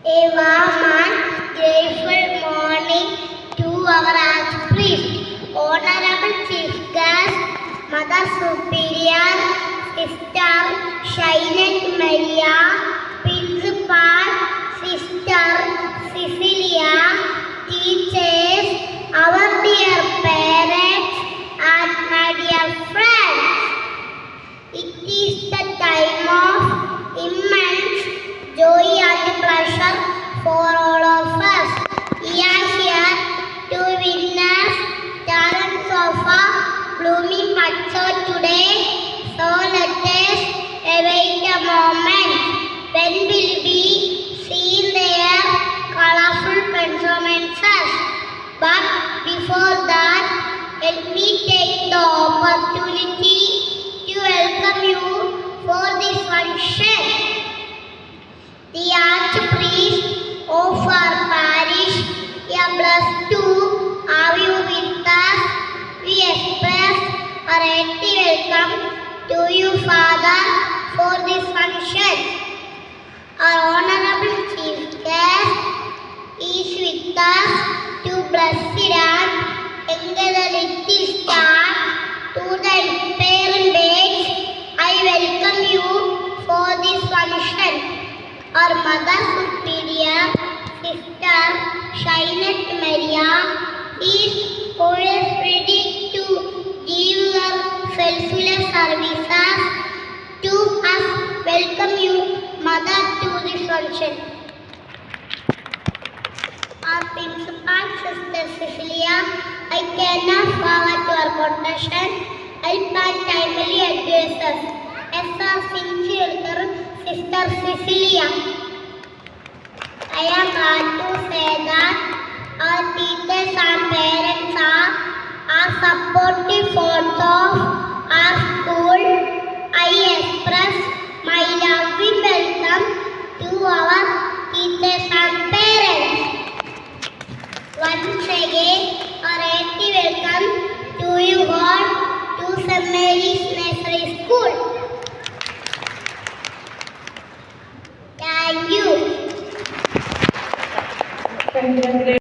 A warm and grateful morning to our Archpriest, Honorable Chief Guest, Mother Superior, Sister Shainet Maria, Principal, Sister Cecilia, teachers, our dear parents, and my dear friends. It is the time of immense joy and pleasure for all of us. We are here to witness talents of a blooming Pacho today. So let us await a moment when we'll be seeing their colorful performances. But before that, let me take the opportunity to welcome you for this function. The Archpriest of our parish, we are blessed to have you with us. We express our hearty welcome to you, Father, for this function. Our Honorable Chief Guest is with us to bless it and encourage the little start to the inspiring days. I welcome you for this function. Our Mother Superior, Sister Shainet Maria, is always ready to give her selfless services to us. Welcome you, Mother, to this function. Our Principal, Sister Cecilia, I cannot forward to our protection, help and timely advise us. As our sincere Sister Cecilia, I am glad to say that our teachers and parents are supportive force of our school. I express my loving welcome to our teachers and parents. Once again, our hearty welcome to you all to St. Mary's Nursery School. Thank you.